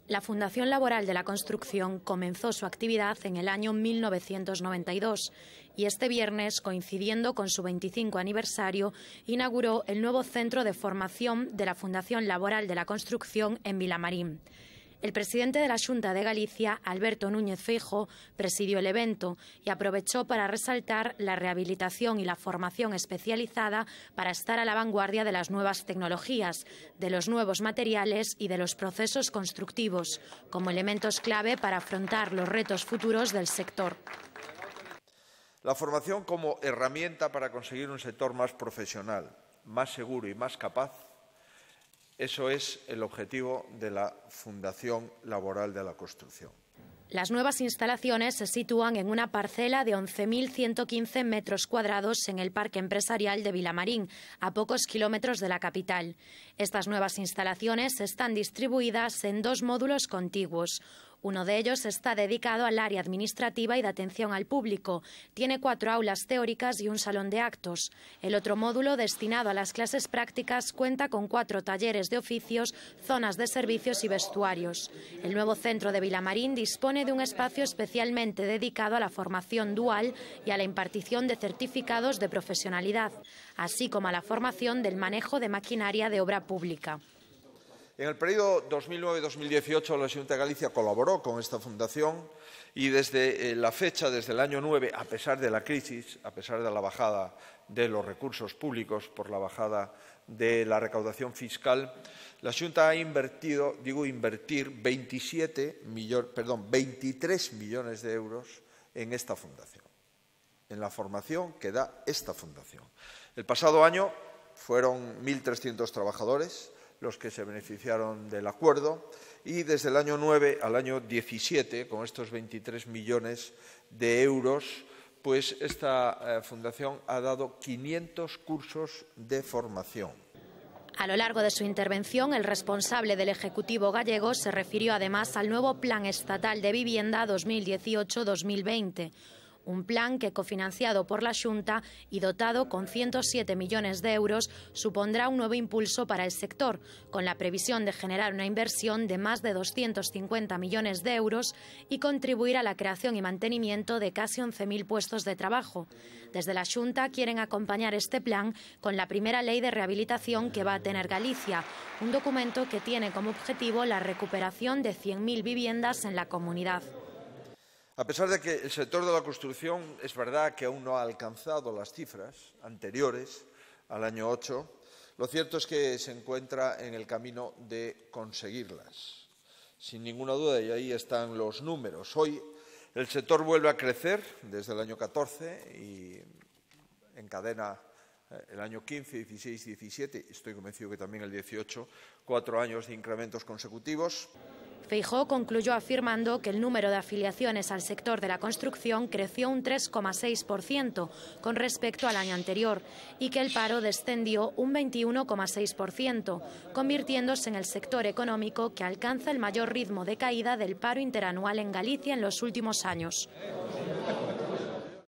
La Fundación Laboral de la Construcción comenzó su actividad en el año 1992 y este viernes, coincidiendo con su 25 aniversario, inauguró el nuevo centro de formación de la Fundación Laboral de la Construcción en Vilamarín. El presidente de la Xunta de Galicia, Alberto Núñez Feijóo, presidió el evento y aprovechó para resaltar la rehabilitación y la formación especializada para estar a la vanguardia de las nuevas tecnologías, de los nuevos materiales y de los procesos constructivos, como elementos clave para afrontar los retos futuros del sector. La formación como herramienta para conseguir un sector más profesional, más seguro y más capaz. Eso es el objetivo de la Fundación Laboral de la Construcción. Las nuevas instalaciones se sitúan en una parcela de 11.115 metros cuadrados en el Parque Empresarial de Vilamarín, a pocos kilómetros de la capital. Estas nuevas instalaciones están distribuidas en dos módulos contiguos. Uno de ellos está dedicado al área administrativa y de atención al público. Tiene 4 aulas teóricas y un salón de actos. El otro módulo, destinado a las clases prácticas, cuenta con 4 talleres de oficios, zonas de servicios y vestuarios. El nuevo centro de Vilamarín dispone de un espacio especialmente dedicado a la formación dual y a la impartición de certificados de profesionalidad, así como a la formación del manejo de maquinaria de obra pública. En el periodo 2009-2018 la Xunta de Galicia colaboró con esta fundación y desde la fecha, desde el año 9, a pesar de la crisis, a pesar de la bajada de los recursos públicos por la bajada de la recaudación fiscal, la Xunta ha invertido, invertir 23 millones de euros en esta fundación, en la formación que da esta fundación. El pasado año fueron 1.300 trabajadores los que se beneficiaron del acuerdo y desde el año 9 al año 17, con estos 23 millones de euros, pues esta fundación ha dado 500 cursos de formación. A lo largo de su intervención, el responsable del Ejecutivo gallego se refirió además al nuevo Plan Estatal de Vivienda 2018-2020. Un plan que, cofinanciado por la Xunta y dotado con 107 millones de euros, supondrá un nuevo impulso para el sector, con la previsión de generar una inversión de más de 250 millones de euros y contribuir a la creación y mantenimiento de casi 11.000 puestos de trabajo. Desde la Xunta quieren acompañar este plan con la primera ley de rehabilitación que va a tener Galicia, un documento que tiene como objetivo la recuperación de 100.000 viviendas en la comunidad. A pesar de que el sector de la construcción es verdad que aún no ha alcanzado las cifras anteriores al año 8, lo cierto es que se encuentra en el camino de conseguirlas. Sin ninguna duda, y ahí están los números. Hoy el sector vuelve a crecer desde el año 14 y encadena el año 15, 16, 17, estoy convencido que también el 18, 4 años de incrementos consecutivos. Feijóo concluyó afirmando que el número de afiliaciones al sector de la construcción creció un 3,6% con respecto al año anterior y que el paro descendió un 21,6%, convirtiéndose en el sector económico que alcanza el mayor ritmo de caída del paro interanual en Galicia en los últimos años.